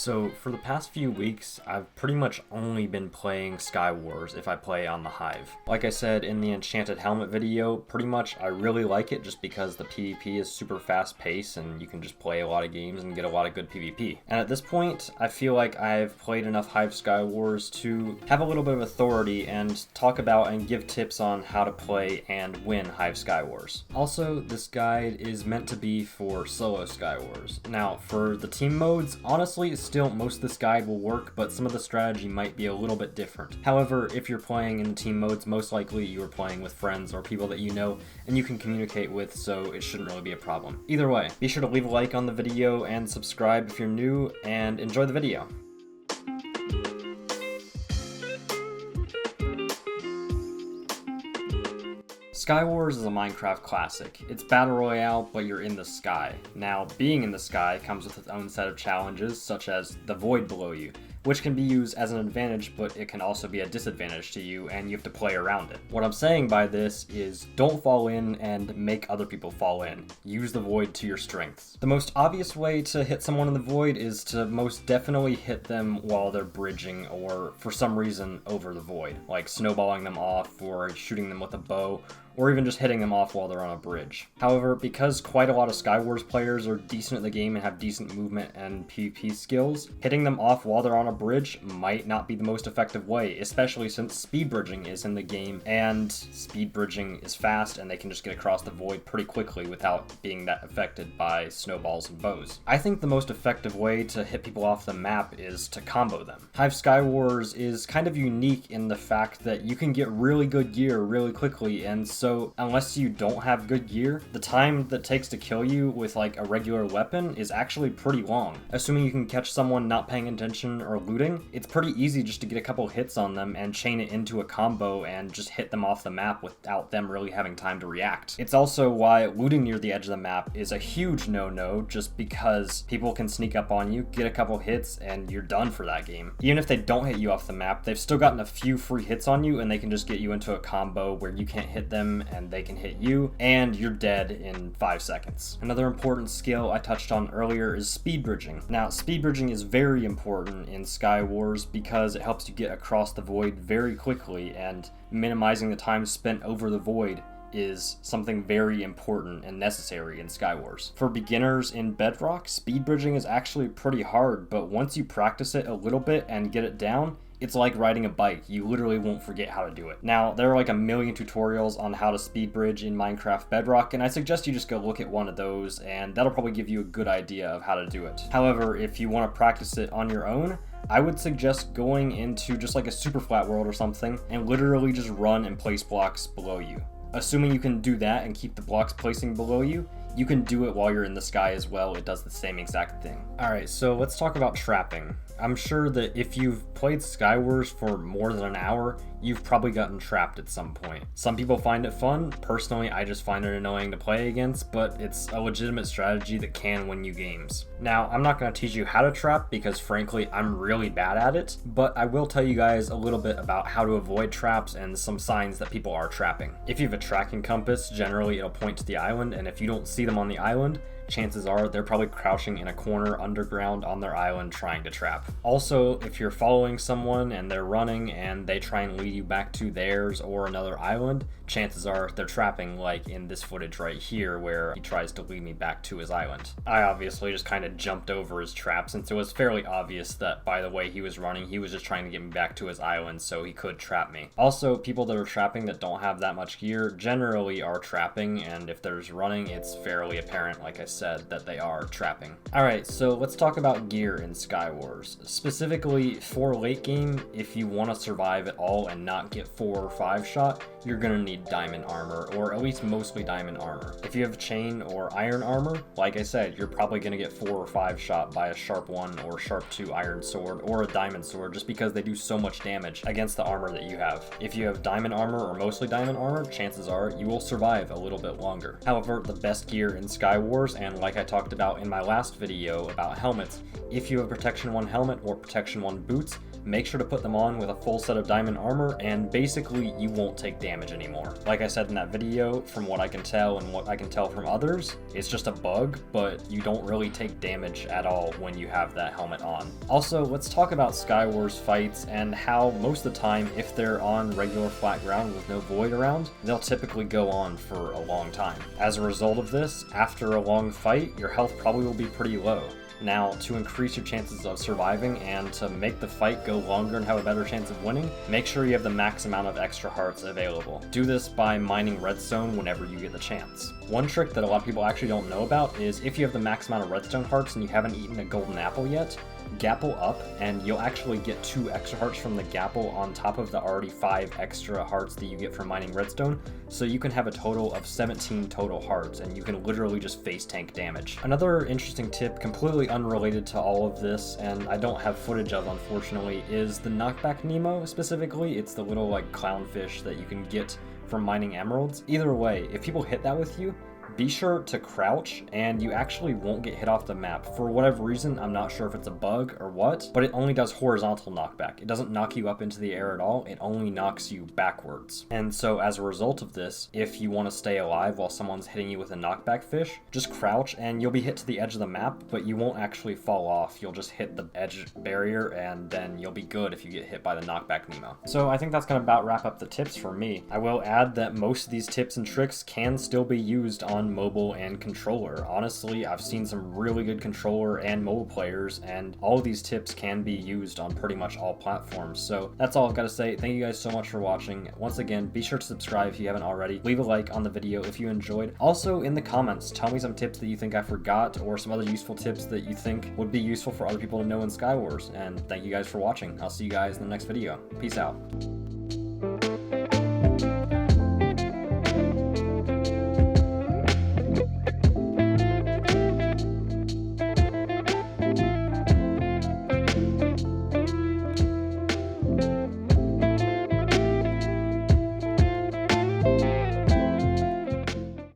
So for the past few weeks, I've pretty much only been playing Skywars if I play on the Hive. Like I said in the Enchanted Helmet video, pretty much I really like it just because the PvP is super fast paced and you can just play a lot of games and get a lot of good PvP. And at this point, I feel like I've played enough Hive Skywars to have a little bit of authority and talk about and give tips on how to play and win Hive Skywars. Also, this guide is meant to be for solo Skywars. Now, for the team modes, honestly, still most of this guide will work, but some of the strategy might be a little bit different. However, if you're playing in team modes, most likely you are playing with friends or people that you know and you can communicate with, so it shouldn't really be a problem. Either way, be sure to leave a like on the video and subscribe if you're new, and enjoy the video. Skywars is a Minecraft classic. It's battle royale, but you're in the sky. Now, being in the sky comes with its own set of challenges, such as the void below you, which can be used as an advantage, but it can also be a disadvantage to you, and you have to play around it. What I'm saying by this is don't fall in and make other people fall in. Use the void to your strengths. The most obvious way to hit someone in the void is to most definitely hit them while they're bridging or for some reason over the void, like snowballing them off or shooting them with a bow, or even just hitting them off while they're on a bridge. However, because quite a lot of Skywars players are decent at the game and have decent movement and PvP skills, hitting them off while they're on a bridge might not be the most effective way, especially since speed bridging is in the game, and speed bridging is fast and they can just get across the void pretty quickly without being that affected by snowballs and bows. I think the most effective way to hit people off the map is to combo them. Hive Skywars is kind of unique in the fact that you can get really good gear really quickly, and so unless you don't have good gear, the time that takes to kill you with like a regular weapon is actually pretty long. Assuming you can catch someone not paying attention or looting, it's pretty easy just to get a couple hits on them and chain it into a combo and just hit them off the map without them really having time to react. It's also why looting near the edge of the map is a huge no-no, just because people can sneak up on you, get a couple hits, and you're done for that game. Even if they don't hit you off the map, they've still gotten a few free hits on you and they can just get you into a combo where you can't hit them and they can hit you, and you're dead in 5 seconds. Another important skill I touched on earlier is speed bridging. Now, speed bridging is very important in Skywars because it helps you get across the void very quickly, and minimizing the time spent over the void is something very important and necessary in Skywars. For beginners in Bedrock, speed bridging is actually pretty hard, but once you practice it a little bit and get it down, it's like riding a bike. You literally won't forget how to do it. Now, there are like a million tutorials on how to speed bridge in Minecraft Bedrock, and I suggest you just go look at one of those, and that'll probably give you a good idea of how to do it. However, if you want to practice it on your own, I would suggest going into just like a super flat world or something and literally just run and place blocks below you. Assuming you can do that and keep the blocks placing below you, you can do it while you're in the sky as well. It does the same exact thing. Alright, so let's talk about trapping. I'm sure that if you've played Skywars for more than an hour, you've probably gotten trapped at some point. Some people find it fun. Personally, I just find it annoying to play against, but it's a legitimate strategy that can win you games. Now, I'm not going to teach you how to trap because frankly, I'm really bad at it, but I will tell you guys a little bit about how to avoid traps and some signs that people are trapping. If you have a tracking compass, generally it'll point to the island, and if you don't see them on the island, chances are they're probably crouching in a corner underground on their island trying to trap. Also, if you're following someone and they're running and they try and lead you back to theirs or another island, chances are they're trapping, like in this footage right here where he tries to lead me back to his island. I obviously just kind of jumped over his trap since it was fairly obvious that by the way he was running, he was just trying to get me back to his island so he could trap me. Also, people that are trapping that don't have that much gear generally are trapping, and if there's running, it's fairly apparent, like I said, that they are trapping. Alright, so let's talk about gear in Skywars. Specifically for late game, if you want to survive at all and not get 4 or 5 shot, you're gonna need diamond armor, or at least mostly diamond armor. If you have chain or iron armor, like I said, you're probably gonna get 4 or 5 shot by a sharp 1 or sharp 2 iron sword or a diamond sword just because they do so much damage against the armor that you have. If you have diamond armor or mostly diamond armor, chances are you will survive a little bit longer. However, the best gear in Skywars and like I talked about in my last video about helmets, if you have Protection 1 helmet or Protection 1 boots, make sure to put them on with a full set of diamond armor, and basically you won't take damage anymore. Like I said in that video, from what I can tell and what I can tell from others, it's just a bug, but you don't really take damage at all when you have that helmet on. Also, let's talk about Skywars fights and how most of the time, if they're on regular flat ground with no void around, they'll typically go on for a long time. As a result of this, after a long fight, your health probably will be pretty low. Now, to increase your chances of surviving and to make the fight go longer and have a better chance of winning, make sure you have the max amount of extra hearts available. Do this by mining redstone whenever you get the chance. One trick that a lot of people actually don't know about is if you have the max amount of redstone hearts and you haven't eaten a golden apple yet, gapple up and you'll actually get 2 extra hearts from the gapple on top of the already 5 extra hearts that you get from mining redstone, so you can have a total of 17 total hearts and you can literally just face tank damage. Another interesting tip, completely unrelated to all of this and I don't have footage of unfortunately, is the knockback Nemo specifically. It's the little like clownfish that you can get from mining emeralds. Either way, if people hit that with you, be sure to crouch and you actually won't get hit off the map. For whatever reason, I'm not sure if it's a bug or what, but it only does horizontal knockback. It doesn't knock you up into the air at all, it only knocks you backwards. And so as a result of this, if you want to stay alive while someone's hitting you with a knockback fish, just crouch and you'll be hit to the edge of the map, but you won't actually fall off. You'll just hit the edge barrier and then you'll be good if you get hit by the knockback Nemo. So I think that's going to about wrap up the tips for me. I will add that most of these tips and tricks can still be used on mobile and controller. Honestly, I've seen some really good controller and mobile players, and all of these tips can be used on pretty much all platforms. So that's all I've got to say. Thank you guys so much for watching. Once again, be sure to subscribe if you haven't already. Leave a like on the video if you enjoyed. Also, in the comments, tell me some tips that you think I forgot or some other useful tips that you think would be useful for other people to know in Skywars. And thank you guys for watching. I'll see you guys in the next video. Peace out.